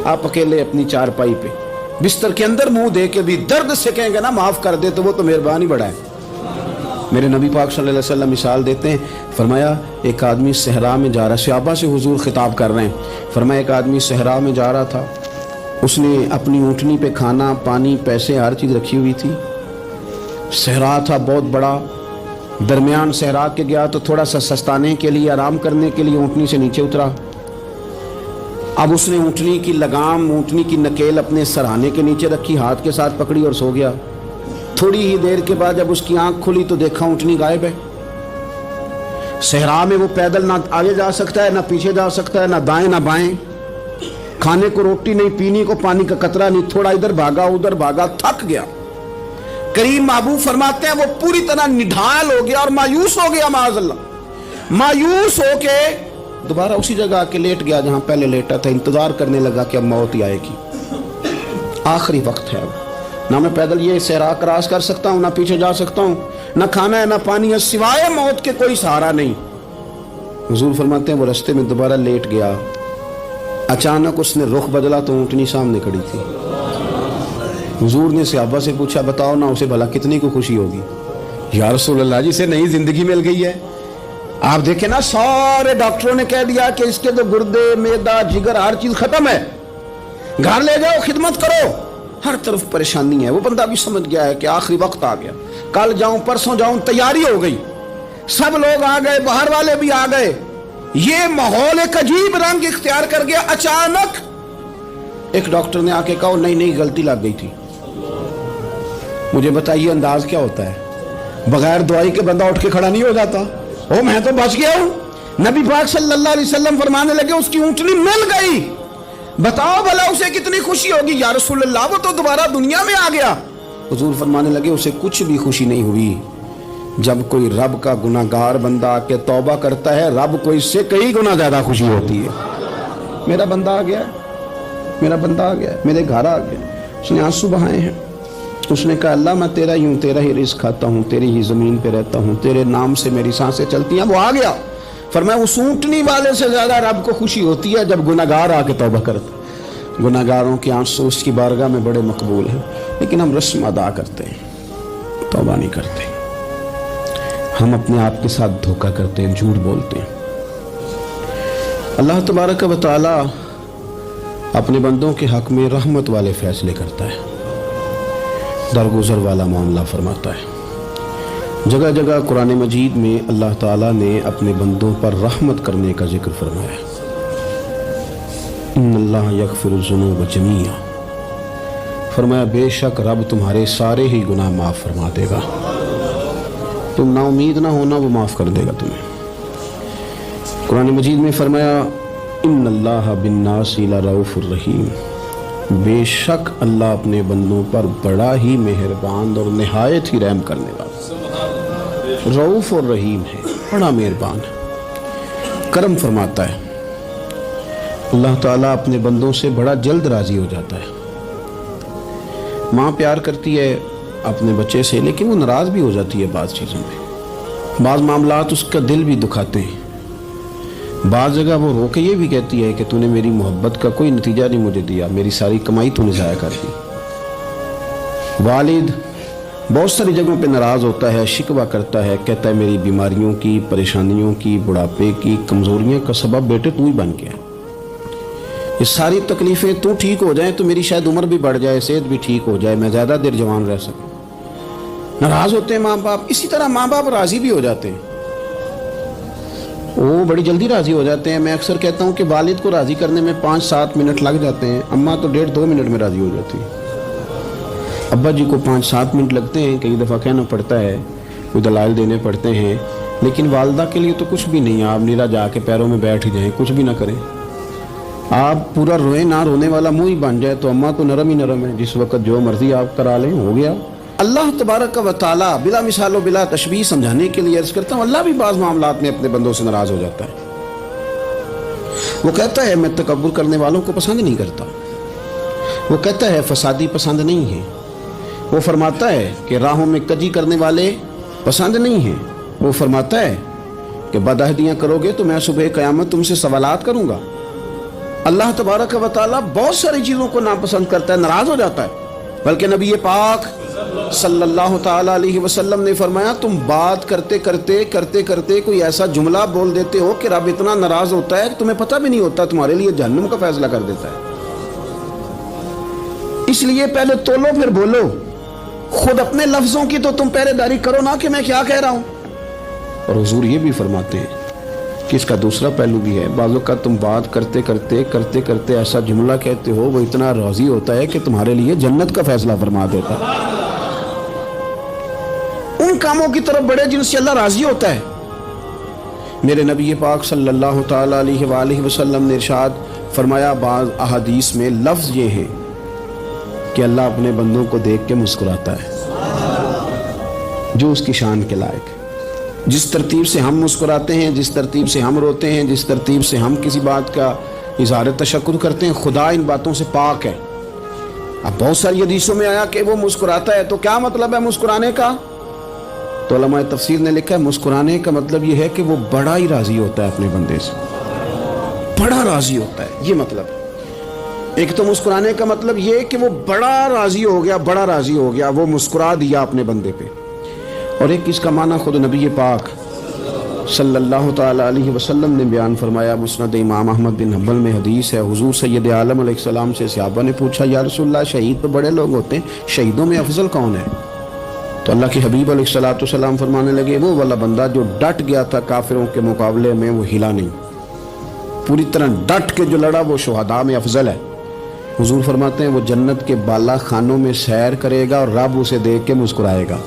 آپ اکیلے اپنی چارپائی پہ بستر کے اندر منہ دے کے بھی درد سے کہیں گے نا معاف کر دے تو وہ تو مہربانی بڑا ہے۔ میرے نبی پاک صلی اللہ علیہ وسلم مثال دیتے ہیں، فرمایا ایک آدمی صحرا میں جا رہا، صحابہ سے حضور خطاب کر رہے ہیں، فرمایا ایک آدمی صحرا میں جا رہا تھا، اس نے اپنی اونٹنی پہ کھانا پانی پیسے ہر چیز رکھی ہوئی تھی، صحرا تھا بہت بڑا، درمیان صحرا کے گیا تو تھوڑا سا سستانے کے لیے آرام کرنے کے لیے اونٹنی سے نیچے اترا۔ اب اس نے اونٹنی کی لگام اونٹنی کی نکیل اپنے سرہانے کے نیچے رکھی، ہاتھ کے ساتھ پکڑی اور سو گیا۔ تھوڑی ہی دیر کے بعد جب اس کی آنکھ کھلی تو دیکھا اونٹنی غائب ہے۔ صحرا میں وہ پیدل نہ آگے جا سکتا ہے نہ پیچھے جا سکتا ہے، نہ دائیں نہ بائیں، کھانے کو روٹی نہیں، پینے کو پانی کا قطرہ نہیں، تھوڑا ادھر بھاگا ادھر بھاگا، تھک گیا۔ کریم محبوب فرماتے ہیں وہ پوری طرح نڈھال ہو گیا اور مایوس ہو گیا، معاذ اللہ، مایوس ہو کے دوبارہ اسی جگہ آ کے لیٹ گیا جہاں پہلے لیٹا تھا، انتظار کرنے لگا کہ اب موت ہی آئے گی، آخری وقت ہے، اب نہ میں پیدل یہ صحرا کراس کر سکتا ہوں، نہ پیچھے جا سکتا ہوں، نہ کھانا ہے نہ پانی ہے، سوائے موت کے کوئی سہارا نہیں۔ حضور فرماتے ہیں وہ رستے میں دوبارہ لیٹ گیا، اچانک اس نے رخ بدلا تو اونٹنی سامنے کھڑی تھی۔ حضور نے صحابہ سے پوچھا بتاؤ نا اسے بھلا کتنی کو خوشی ہوگی؟ یا رسول اللہ جسے نئی زندگی مل گئی ہے۔ آپ دیکھیں نا سارے ڈاکٹروں نے کہہ دیا کہ اس کے تو گردے معدہ جگر ہر چیز ختم ہے، گھر لے جاؤ خدمت کرو، ہر طرف پریشانی ہے۔ وہ بندہ بھی سمجھ گیا ہے کہ آخری وقت آ گیا، کل جاؤں پرسوں جاؤں، تیاری ہو گئی، سب لوگ آ گئے، باہر والے بھی آ گئے، یہ ماحول ایک عجیب رنگ اختیار کر گیا۔ اچانک ایک ڈاکٹر نے آ کے کہا نہیں غلطی لگ گئی تھی۔ مجھے بتائیے انداز کیا ہوتا ہے؟ بغیر دوائی کے بندہ اٹھ کے کھڑا نہیں ہو جاتا، او میں تو بچ گیا ہوں۔ نبی پاک صلی اللہ علیہ وسلم فرمانے لگے اس کی اونٹنی مل گئی، بتاؤ بھلا اسے کتنی خوشی ہوگی؟ یا رسول اللہ وہ تو دوبارہ دنیا میں آ گیا۔ حضور فرمانے لگے اسے کچھ بھی خوشی نہیں ہوئی۔ جب کوئی رب کا گناہگار بندہ آ کے توبہ کرتا ہے، رب کو اس سے کئی گنا زیادہ خوشی ہوتی ہے۔ میرا بندہ آ گیا، میرا بندہ آ گیا، میرے گھر آ گیا، اس نے آنسو بہائے ہیں، اس نے کہا اللہ میں تیرا ہی ہوں، تیرا ہی رزق کھاتا ہوں، تیری ہی زمین پہ رہتا ہوں، تیرے نام سے میری سانسیں چلتی ہیں۔ وہ آ گیا، فرمایا اس اونٹنی والے سے زیادہ رب کو خوشی ہوتی ہے جب گناہگار آ کے توبہ کرتا۔ گناہگاروں کے آنسو اس کی بارگاہ میں بڑے مقبول ہیں، لیکن ہم رسم ادا کرتے ہیں، توبہ نہیں کرتے، ہم اپنے آپ کے ساتھ دھوکہ کرتے ہیں، جھوٹ بولتے ہیں۔ اللہ تبارک و تعالی اپنے بندوں کے حق میں رحمت والے فیصلے کرتا ہے، درگزر والا معاملہ فرماتا ہے۔ جگہ جگہ قرآن مجید میں اللہ تعالیٰ نے اپنے بندوں پر رحمت کرنے کا ذکر فرمایا ہے۔ ان اللہ یغفر الذنوب جمیعا، فرمایا بے شک رب تمہارے سارے ہی گناہ معاف فرما دے گا، تم نا امید نہ ہونا، وہ معاف کر دے گا تمہیں۔ قرآن مجید میں فرمایا ان اللہ بالناس لرؤوف الرحیم، بے شک اللہ اپنے بندوں پر بڑا ہی مہربان اور نہایت ہی رحم کرنے والا، رؤوف اور رحیم ہے، بڑا مہربان ہے، کرم فرماتا ہے۔ اللہ تعالیٰ اپنے بندوں سے بڑا جلد راضی ہو جاتا ہے۔ ماں پیار کرتی ہے اپنے بچے سے، لیکن وہ ناراض بھی ہو جاتی ہے بعض چیزوں میں، بعض معاملات اس کا دل بھی دکھاتے ہیں، بعض جگہ وہ رو کے یہ بھی کہتی ہے کہ تو نے میری محبت کا کوئی نتیجہ نہیں مجھے دیا، میری ساری کمائی تو نے ضائع کر دی۔ والد بہت ساری جگہوں پہ ناراض ہوتا ہے، شکوہ کرتا ہے، کہتا ہے میری بیماریوں کی، پریشانیوں کی، بڑھاپے کی، کمزوریاں کا سبب بیٹے تو ہی بن گیا، یہ ساری تکلیفیں تو ٹھیک ہو جائیں تو میری شاید عمر بھی بڑھ جائے، صحت بھی ٹھیک ہو جائے، میں زیادہ دیر جوان رہ سکوں۔ ناراض ہوتے ہیں ماں باپ، اسی طرح ماں باپ راضی بھی ہو جاتے ہیں، وہ بڑی جلدی راضی ہو جاتے ہیں۔ میں اکثر کہتا ہوں کہ والد کو راضی کرنے میں 5-7 منٹ لگ جاتے ہیں، اماں تو 1.5-2 منٹ میں راضی ہو جاتی ہے۔ ابا جی کو 5-7 منٹ لگتے ہیں، کئی دفعہ کہنا پڑتا ہے، کوئی دلائل دینے پڑتے ہیں، لیکن والدہ کے لیے تو کچھ بھی نہیں، آپ نیلا جا کے پیروں میں بیٹھ ہی جائیں، کچھ بھی نہ کریں، آپ پورا روئیں نہ رونے والا منہ ہی بن جائے، تو اماں تو نرم ہی نرم ہے، جس وقت جو مرضی آپ کرا لیں ہو گیا۔ اللہ تبارک و تعالی بلا مثال و بلا تشبیہ سمجھانے کے لیے عرض کرتا ہوں، اللہ بھی بعض معاملات میں اپنے بندوں سے ناراض ہو جاتا ہے۔ وہ کہتا ہے میں تکبر کرنے والوں کو پسند نہیں کرتا، وہ کہتا ہے فسادی پسند نہیں ہے، وہ فرماتا ہے کہ راہوں میں کجی کرنے والے پسند نہیں ہیں، وہ فرماتا ہے کہ بدعہدیاں کرو گے تو میں صبح قیامت تم سے سوالات کروں گا۔ اللہ तबारक व तआला बहुत सारी चीज़ों को नापसंद करता है, नाराज हो जाता है। बल्कि नबी पाक सल्लल्लाहु ताला अलैहि वसल्लम ने फरमाया, तुम बात करते करते कोई ऐसा जुमला बोल देते हो कि रब इतना नाराज होता है कि तुम्हें पता भी नहीं होता, तुम्हारे लिए जहन्नुम का फैसला कर देता है। इसलिए पहले तोलो फिर बोलो। खुद अपने लफ्जों की तो तुम पहरेदारी करो ना कि मैं क्या कह रहा हूं। और हुजूर ये भी फरमाते हैं कि इसका दूसरा पहलू भी है, बाज़ों का तुम बात करते करते ऐसा जुमला कहते हो वो इतना राजी होता है कि तुम्हारे लिए जन्नत का फैसला फरमा देता है। उन कामों की तरफ बढ़े जिनसे अल्लाह राजी होता है। मेरे नबी पाक सल्लल्लाहु ताला अलैहि वसल्लम ने इरशाद फरमाया, बाज़ अहादीस में लफ्ज़ ये हैं कि अल्लाह अपने बंदों को देख के मुस्कुराता है जो उसकी शान के लायक है। जिस तरतीब से हम मुस्कुराते हैं, जिस तरतीब से हम रोते हैं, जिस तरतीब से हम किसी बात का इज़हार तशक्कुर करते हैं, खुदा इन बातों से पाक है। अब बहुत सारी हदीसों में आया कि वो मुस्कुराता है, तो क्या मतलब है मुस्कुराने का? तो उलमाए तफसीर ने लिखा है, मुस्कुराने का मतलब ये है कि वो बड़ा ही राजी होता है अपने बंदे से, बड़ा राजी होता है, ये मतलब। एक तो मुस्कुराने का मतलब ये कि वो बड़ा राजी हो गया, बड़ा राजी हो गया, वो मुस्कुरा दिया अपने बंदे पे। और एक इसका माना खुद नबी पाक सल्लल्लाहु ताला अलैहि वसल्लम ने बयान फरमाया। मुस्नद इमाम अहमद बिन हंबल में हदीस है, हुजूर सैयद आलम अलैहिस्सलाम से सहाबा ने पूछा, या रसूलल्लाह शहीद तो बड़े लोग होते हैं, शहीदों में अफजल कौन है? तो अल्लाह के हबीब अलैहिस्सलाम फरमाने लगे, वो वाला बंदा जो डट गया था काफिरों के मुकाबले में, वो हिला नहीं, पूरी तरह डट के जो लड़ा, वो शुहदा में अफजल है। हुजूर फरमाते हैं वो जन्नत के बाला खानों में सैर करेगा और रब उसे देख के मुस्कुराएगा,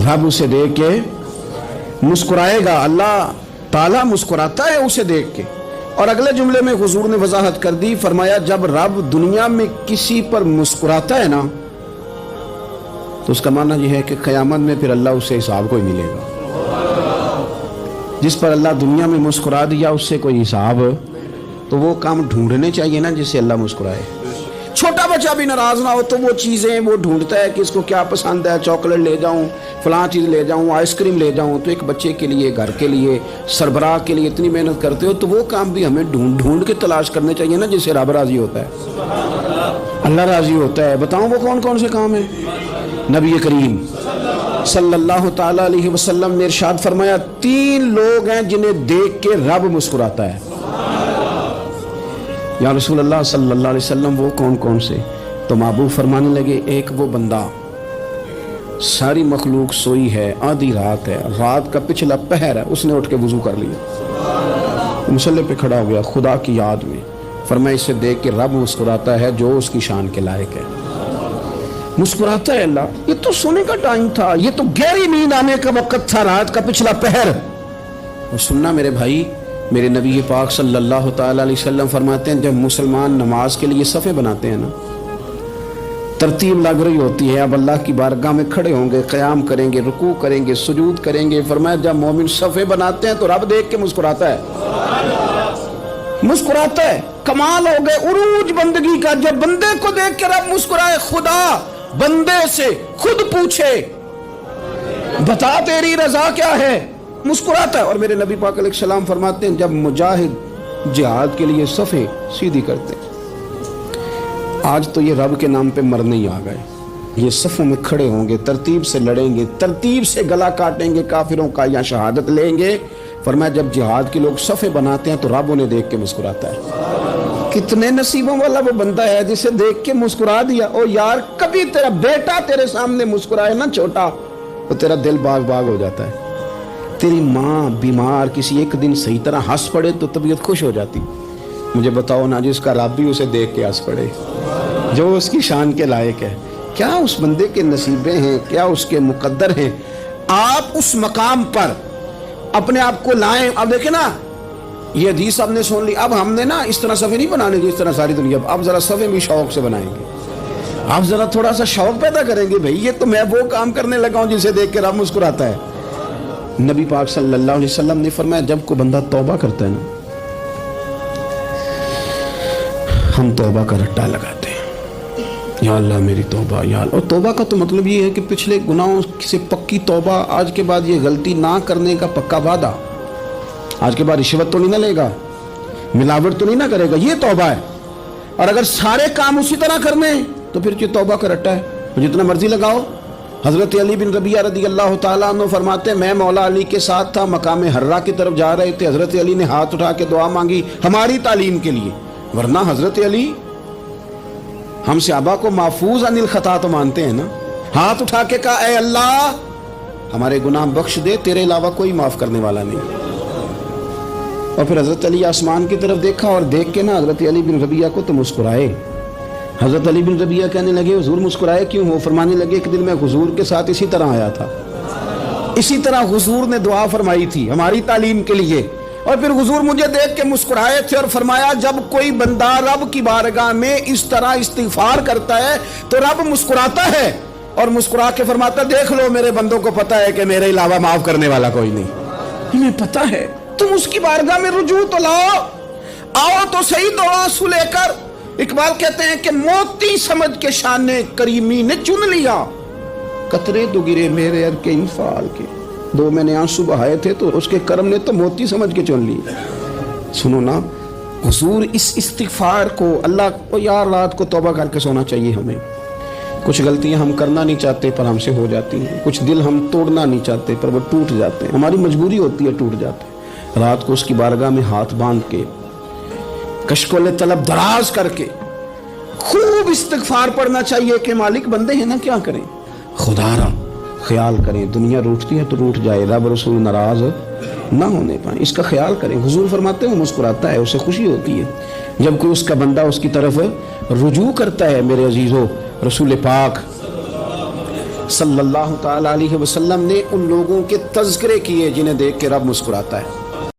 रब उसे देख के मुस्कुराएगा, अल्लाह ताला मुस्कुराता है उसे देख के। और अगले जुमले में हुजूर ने वजाहत कर दी, फरमाया जब रब दुनिया में किसी पर मुस्कुराता है ना, तो उसका माना यह है कि क़यामत में फिर अल्लाह उससे हिसाब कोई मिलेगा। जिस पर अल्लाह दुनिया में मुस्कुरा दिया उससे कोई हिसाब, तो वो काम ढूंढने चाहिए ना जिससे अल्लाह मुस्कुराए। छोटा बच्चा भी नाराज ना हो तो वो चीज़ें वो ढूंढता है कि इसको क्या पसंद है, चॉकलेट ले जाऊं, फलां चीज़ ले जाऊं, आइसक्रीम ले जाऊं। तो एक बच्चे के लिए, घर के लिए, सरबराह के लिए इतनी मेहनत करते हो, तो वो काम भी हमें ढूंढ के तलाश करने चाहिए ना जिससे रब राजी होता है, अल्लाह राजी होता है। बताऊं वो कौन कौन से काम है? नबी करीम सल्लल्लाहु ताला अलैहि वसल्लम ने इरशाद फरमाया, 3 लोग हैं जिन्हें देख के रब मुस्कुराता है। या रसूल अल्लाह सल्लल्लाहु अलैहि वसल्लम वो कौन कौन से? तो महबूब फरमाने लगे, एक वो बंदा सारी मखलूक सोई है, आधी रात है, रात का पिछला पहर है, उसने उठ के वुजू कर लिया, मुसल्ले पे खड़ा हो गया खुदा की याद में। फरमाया इसे देख के रब मुस्कुराता है जो उसकी शान के लायक है, मुस्कुराता है अल्लाह। ये तो सोने का टाइम था, ये तो गहरी नींद आने का वक्त था, रात का पिछला पहर। और सुनना मेरे भाई, मेरे नबी पाक सल्लल्लाहु ताला अलैहि वसल्लम फरमाते हैं, जब मुसलमान नमाज के लिए सफ़े बनाते हैं ना, तरतीब लग रही होती है, अब अल्लाह की बारगाह में खड़े होंगे, क़याम करेंगे, रुकू करेंगे, सुजूद करेंगे। फरमाया जब मोमिन सफ़े बनाते हैं तो रब देख के मुस्कुराता है, मुस्कुराता है। कमाल हो गए उरूज बंदगी का, जब बंदे को देख के रब मुस्कुराए। खुदा बंदे से खुद पूछे, बता तेरी रजा क्या है, मुस्कुराता है। और मेरे नबी पाक अलैहिस्सलाम फरमाते हैं, जब मुजाहिद जिहाद के लिए सफ़े सीधी करते हैं, आज तो ये रब के नाम पे मरने ही आ गए, ये सफ़ों में खड़े होंगे, तरतीब से लड़ेंगे, तरतीब से गला काटेंगे काफिरों का या शहादत लेंगे। फरमाया जब जिहाद के लोग सफ़े बनाते हैं तो रब उन्हें देख के मुस्कुराता है। कितने नसीबों वाला वो बंदा है जिसे देख के मुस्कुरा दिया। ओ यार, कभी तेरा बेटा तेरे सामने मुस्कुराए ना छोटा, तो तेरा दिल बाग बाग हो जाता है। तेरी माँ बीमार किसी एक दिन सही तरह हंस पड़े तो तबीयत खुश हो जाती। मुझे बताओ ना, जिसका रब भी उसे देख के हंस पड़े, जो उसकी शान के लायक है, क्या उस बंदे के नसीबे हैं, क्या उसके मुकद्दर हैं। आप उस मकाम पर अपने आप को लाएं। अब देखें ना, ये हदीस आपने सुन ली, अब हमने ना इस तरह सफ़े नहीं बनाने जिस तरह सारी दुनिया, अब जरा सफ़े भी शौक से बनाएंगे। आप जरा थोड़ा सा शौक पैदा करेंगे, भाई ये तो मैं वो काम करने लगा हूं जिसे देख के रब मुस्कुराता है। नबी पाक सल्लल्लाहु अलैहि वसल्लम ने फरमाया, जब कोई बंदा तौबा करता है ना, हम तौबा का रट्टा लगाते हैं, या अल्लाह मेरी तौबा, या अल्लाह। और तौबा का तो मतलब ये है कि पिछले गुनाहों से पक्की तौबा, आज के बाद ये गलती ना करने का पक्का वादा, आज के बाद रिश्वत तो नहीं ना लेगा, मिलावट तो नहीं ना करेगा, ये तौबा है। और अगर सारे काम उसी तरह करने हैं तो फिर ये तौबा का रट्टा है, तो जितना मर्जी लगाओ। हजरत अली बिन रबिया रदी अल्लाह ताला अन्हु फरमाते, मैं मौला अली के साथ था, मकाम हर्रा की तरफ जा रहे थे, हजरत अली ने हाथ उठा के दुआ मांगी हमारी तालीम के लिए, वरना हजरत अली हम सहाबा को महफूज अनिल खता तो मानते हैं ना। हाथ उठा के कहा, ऐ अल्लाह हमारे गुनाह बख्श दे, तेरे अलावा कोई माफ करने वाला नहीं। और फिर हजरत अली आसमान की तरफ देखा और देख के ना हजरत अली बिन रबिया को तो मुस्कुराए। हजरत अली बिन रबिया कहने लगे, हुजूर मुस्कुराए क्यों हो? फरमाने लगे, एक दिन मैं हुजूर के साथ इसी तरह आया था, इसी तरह हुजूर ने दुआ फरमाई थी हमारी तालीम के लिए, और फिर हुजूर मुझे देख के मुस्कुराए थे और फरमाया जब कोई बंदा रब की बारगाह में इस तरह इस्तिगफार करता है तो रब मुस्कुराता है और मुस्कुरा के फरमाता, देख लो मेरे बंदों को पता है कि मेरे अलावा माफ करने वाला कोई नहीं, इन्हें पता है, तुम उसकी बारगाह में रुजू तो लाओ, आओ तो सही दो आंसू लेकर। इकबाल कहते हैं कि मोती समझ के शाने करीमी ने चुन लिया, कतरे तो गिरे मेरे अर के इंफाल के, दो मैंने आंसू बहाए थे तो उसके कर्म ने तो मोती समझ के चुन लिए। सुनो ना, हुजूर इस इस्तिगफार को, अल्लाह को यार रात को तौबा करके सोना चाहिए हमें। कुछ गलतियां हम करना नहीं चाहते पर हमसे हो जाती हैं, कुछ दिल हम तोड़ना नहीं चाहते पर वो टूट जाते हैं, हमारी मजबूरी होती है टूट जाते हैं। रात को उसकी बारगाह में हाथ बांध के कशकोले तलब दराज करके खूब इस्तिगफार पढ़ना चाहिए कि मालिक बंदे हैं ना, क्या करें, खुदारा ख्याल करें, दुनिया रूठती है तो रूठ जाए, रब रसूल नाराज ना होने पाए, इसका ख्याल करें। हुजूर फरमाते हैं वो मुस्कुराता है, उसे खुशी होती है जब कोई उसका बंदा उसकी तरफ रुजू करता है। मेरे अजीजों, रसूल पाक सल्लल्लाहु ताला अलैहि वसल्लम ने उन लोगों के तज़किरे किए जिन्हें देख के रब मुस्कुराता है।